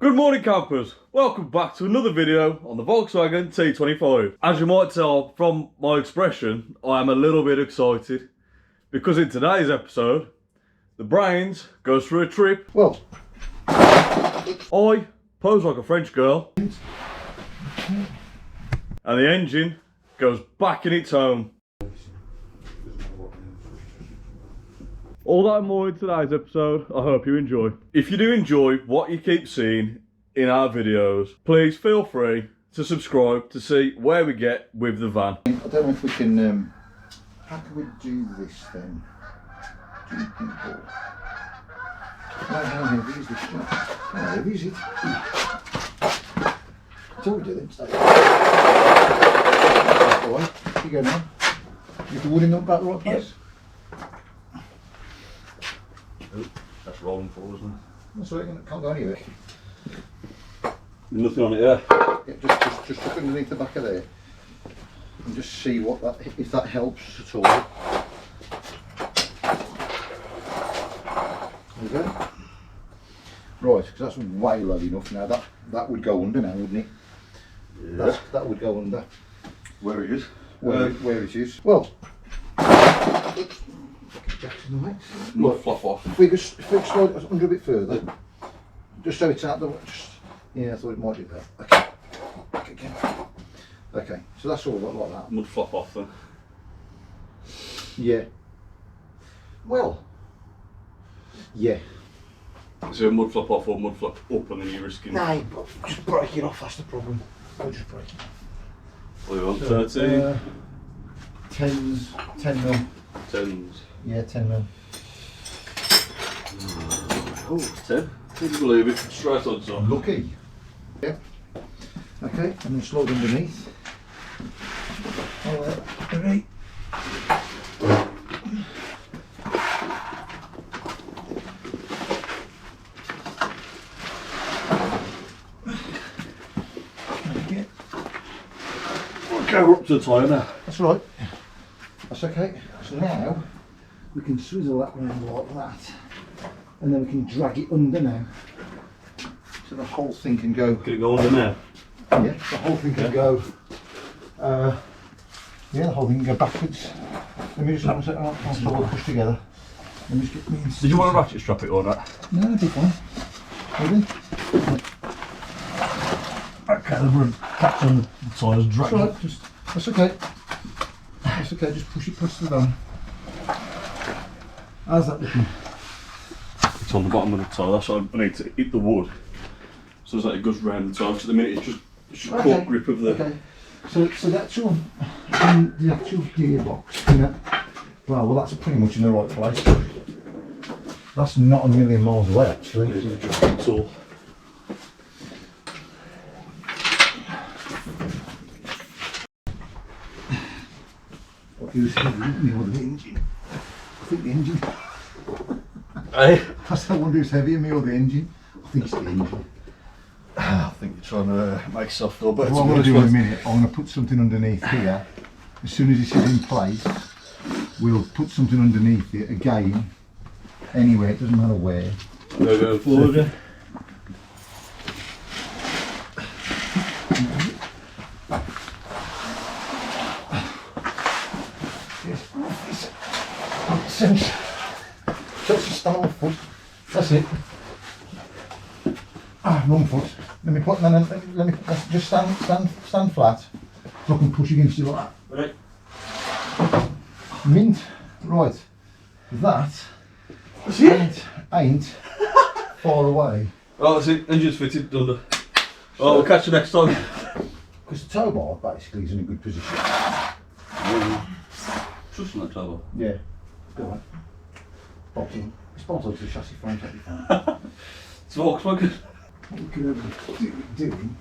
Good morning campers, welcome back to another video on the Volkswagen T25. As you might tell from my expression, I am a little bit excited because in today's episode, the brains goes for a trip. Well, I pose like a French girl and the engine goes back in its home. All that and more in today's episode, I hope you enjoy. If you do enjoy what you keep seeing in our videos, please feel free to subscribe to see where we get with the van. I don't know if we can, how can we do this then? How heavy is this one? How heavy is it? That's all we do then, stay. That's all right, you go now. You can wood in about the right place? Oh, that's rolling forward, isn't it? That's all right, it can't go anywhere. Nothing on it there. Yeah, just look underneath the back of there and just see what that, if that helps at all. There we go. Right, because that's way low enough now. That would go under now, wouldn't it? Yeah. That would go under. Where it is. Where it is. Well, Not fluff off. If we could slide it under a bit further, just so it's out the way. Yeah, I thought it might do that. Okay, back again. Okay, so that's all like that. Mud flop off then. Yeah. Well. Yeah. Is it a mud flop off or mud flop up and then you're risking? No, just break it off. That's the problem. I'll just break it. What do you want? 13? 10s, 10 mil. 10s. Yeah, 10 mil. Oh, 10. Can you believe it? Straight on top. Lucky. Yeah. Okay, and then slide underneath. Oh, right. Okay, we're up to the tyre now. That's right. That's okay. So now we can swizzle that round like that, and then we can drag it under now. So the whole thing can go. Can it go under now? Yeah, the whole thing can go. Yeah, the whole thing can go backwards. Let me just have a second. I'll push together. Let me just get me. Did you want to ratchet strap it or not? No, that'd be fine. Ready? Okay, the rubber catch on the tyres, drag That's right. That's okay. That's okay. Just push it past the van. How's that looking? It's on the bottom of the tyre, that's why I need to hit the wood. So it's like it goes round the tyre, because at the minute it's just a caught grip of the... Okay. So the actual gearbox, you know, well, that's pretty much in the right place. That's not a million miles away actually. It's an adjustment tool. What you said, me or the engine? I think the engine. Hey? That's the one who's heavier, me or the engine? I think it's the engine. I think you're trying to make yourself feel better. What I'm going to do in a minute, I'm going to put something underneath here. As soon as this is in place, we'll put something underneath it again. Anywhere, it doesn't matter where. They're going forward, yeah. Just stand on my foot. That's it. Wrong foot. Let me put. Let me just stand flat, so I can push against you like that. Right. Mint. Right. That ain't far away. Oh, that's it. Engine's fitted under. Oh, we'll catch you next time. Because the tow bar basically is in a good position. Trust in that tow bar. Yeah. Go on. Bottom. It's bottom to the chassis frame. Take it down. It's Volkswagen. What we could doing.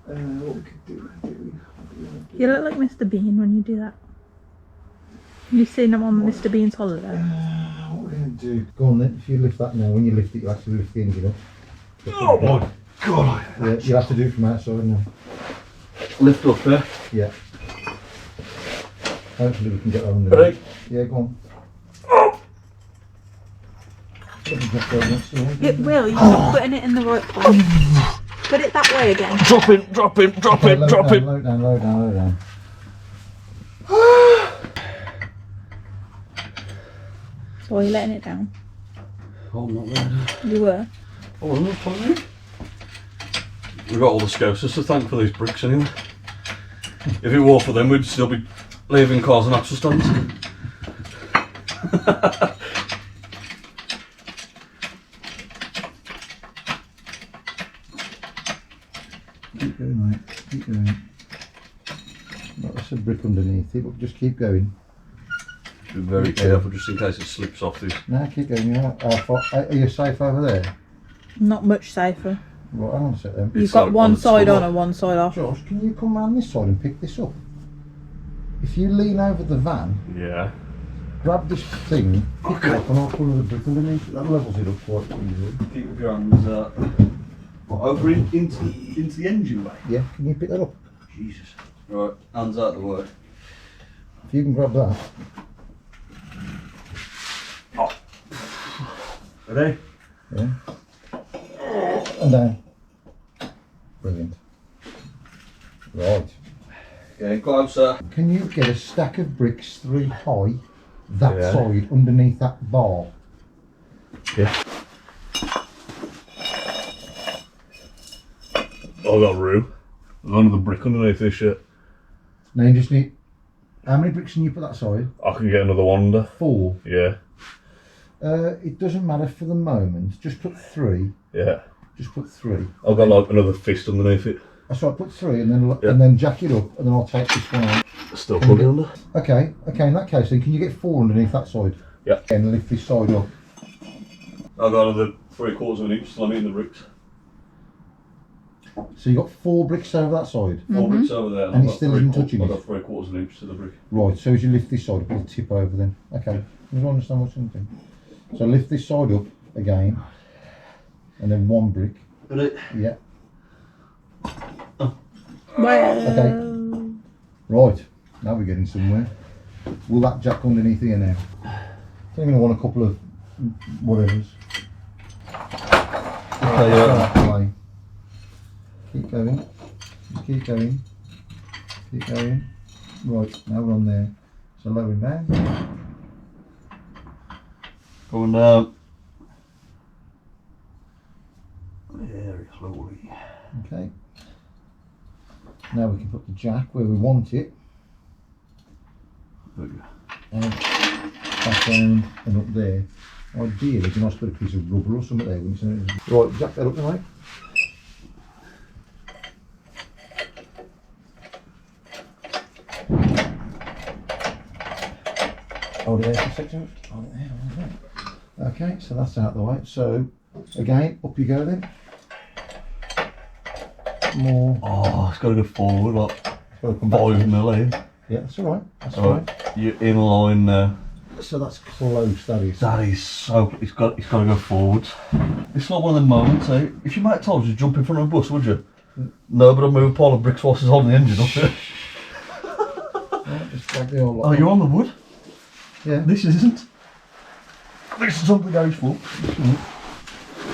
What we could do. You look like Mr. Bean when you do that. You've seen him on Mr. Bean's holiday. What we're going to do. Go on then, if you lift that now, when you lift it, you actually lift the engine up. Oh my god! Yeah, you'll have to do it from outside now. Lift up there. Yeah. Hopefully we can get that on there. Ready? Yeah, go on. Just go next to me. It will, you're not putting it in the right place. Put it that way again. Drop him, drop him, drop him, drop him. Low down, low down, low down. So are you letting it down? Oh, I'm not ready. You were. Oh, I'm not putting it. We've got all the scousers to thank for these bricks anyway. If it were for them, we'd still be leaving cars and axle stands. Keep going, mate. Keep going. Not that's a brick underneath it, but just keep going. Be very careful just in case it slips off this. No, keep going. Are you safe over there? Not much safer. Right, hang on a sec then. You've It's got like one on the side top. on and one side off. Josh, can you come round this side and pick this up? If you lean over the van, Yeah. grab this thing, pick it up, and I'll put another brick underneath it. That levels it up quite easily. Keep your hands over into the engine bay. Yeah, can you pick that up? Jesus. Right, hands out the way. If you can grab that. Ready? Yeah. And down. Brilliant. Right. Getting closer. Can you get a stack of bricks 3 high, that Yeah. side, underneath that bar? Yeah. I got room. There's another brick underneath this shit. Now you just need. How many bricks can you put that side? I can get another one under. 4. Yeah. It doesn't matter for the moment. Just put 3. Yeah. Just put 3. I've got like another fist underneath it. That's right. Put 3 and then Yeah. and then jack it up, and then I'll take this one out. Still plugging under. Okay. Okay. In that case, then can you get 4 underneath that side? Yeah. And lift this side up. I've got another 3/4 of an inch, so I'm in the bricks. So you got 4 bricks over that side. 4 bricks over there. And I've it got still isn't 3/4 touching I've it? got 3/4 of an inch to the brick. Right. So as you lift this side up, it'll tip over then. Okay. You understand what's something? So lift this side up again, and then 1 brick. Ready? Yeah. Well, Right. Now we're getting somewhere. Will that jack underneath here now? I'm going to want a couple of whatevers. Okay, yeah. That way. Keep going. Just keep going. Keep going. Right. Now we're on there. So lowering down. Going down. Very slowly. Okay. Now we can put the jack where we want it. There we go. And back down and up there. Ideally, you can also put a piece of rubber or something there. Wouldn't you? Right, jack that up now. Hold it there for a second. Hold it there, hold it there. Okay, so that's out of the way. So, again, up you go then. More. Oh, it's got to go forward like Gotta come back. 5 million. Yeah, that's alright. That's All alright. right, you're in line now. So that's close, that is. That is so. It's got to go forwards. It's like one of them moments. Eh? If your mate told you to jump in front of a bus, would you? No, but I'd move a pile of bricks whilst it's holding the engine up there. Right, just drag the whole lot. Oh, you're on the wood. Yeah. This isn't. This is on the garage floor.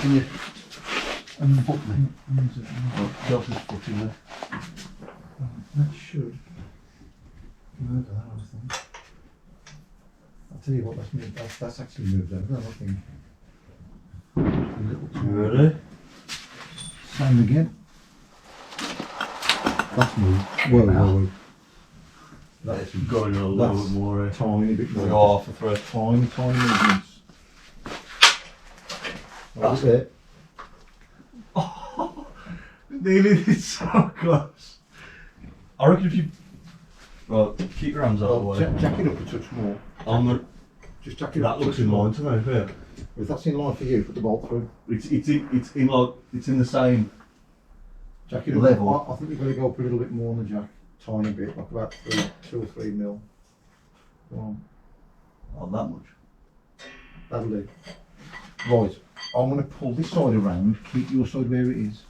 Can you unfoot me? Oh, Chelsea's foot in there. That should move that, I think. I'll tell you what, that's actually moved over, I think. A little too Ready? Same again. That's moved. Whoa, whoa, whoa. That's got to go a little That's bit more. tiny bit more. Go half a thread. Tiny, tiny movements. That's it. Nearly did so close. I reckon if you. Right, keep your hands out of the way. Jack it up a touch more. On the. Just jack it That up. a looks touch in more. line to me. Yeah. If that's in line for you, put the bolt through. It's in like it's in the same. Jack it up. Level. I think you've got to go up a little bit more on the jack. Tiny bit, like about 2 or 3 mil. Go on. Not that much. That'll do. Right, I'm going to pull this side around, keep your side where it is.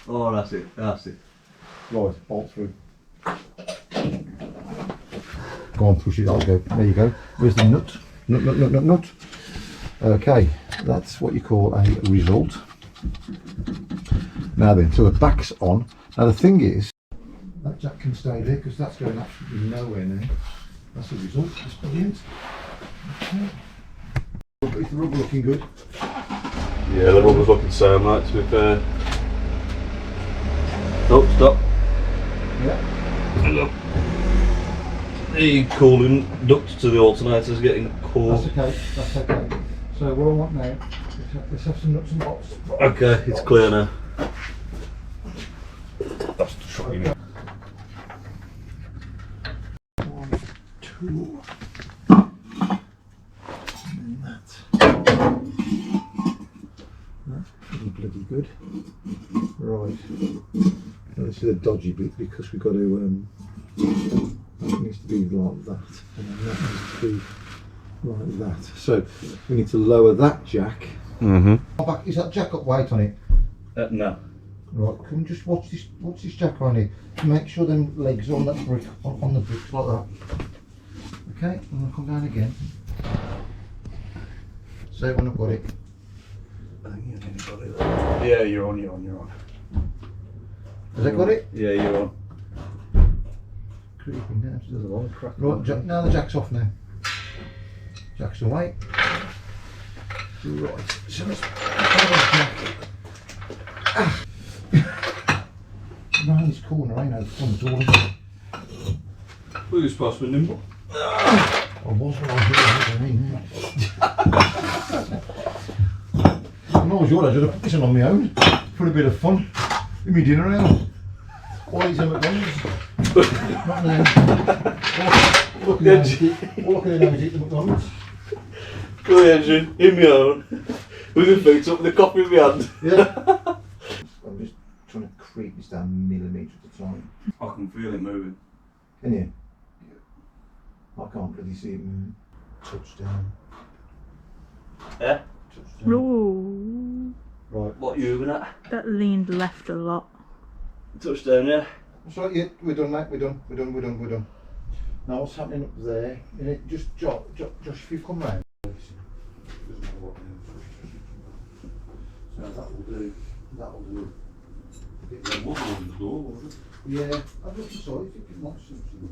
Oh, that's it. That's it. Right, bolt through. Go on, push it, that'll go. There you go. Where's the nut? Nut. Okay, that's what you call a result. Now then, so the back's on. Now the thing is, that jack can stay there because that's going absolutely nowhere now. That's the result. That's brilliant. Okay. Is the rubber looking good? Yeah, the rubber's looking so much, to be fair. Oh, stop. Yeah. Hello. The cooling duct to the alternator's getting cold. That's okay. That's okay. So what I want now, let's have some nuts and bolts. Okay, it's clear now. That's the shot you need. 1, 2. And that's pretty bloody good. Right. Now this is a dodgy bit because we've got to. That needs to be like that, and then that needs to be like that. So we need to lower that jack. Mm-hmm. Is that jack got weight on it? No. Right, can we just watch this jack on here? Make sure them legs are on that brick, on the bricks like that. Okay, and I'll come down again. Say when I've got it. I think you've nearly got it. Yeah, you're on. Has that got it? Yeah, you're on. Creeping down, There's a lot of crack. right, jack, now the jack's off now. Jack's away. Right, so let's jack. Round this corner, ain't no fun at all, is it? Well, you're supposed to be nimble. I was when I was your age, when I was your age, I'd have put this on my own for a bit of fun. Give me dinner out. All these McDonald's. Not now. All I can do is eat the McDonald's. Go the engine, in my own, with the feet up, with the coffee in my hand. Yeah. I'm just trying to creep this down millimetre at a time. I can feel it moving. Can you? Yeah. I can't really see it moving. Touchdown. Yeah? Touchdown. Ooh, Right. What are you moving at? that leaned left a lot. Touchdown, yeah? So yeah, we're done, mate. We're done. Now what's happening up there? And it just Josh, if you come round. So that'll do. Yeah, I've looked inside. If you want something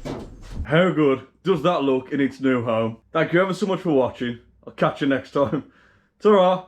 inside. How good does that look in its new home? Thank you ever so much for watching. I'll catch you next time. Ta-ra!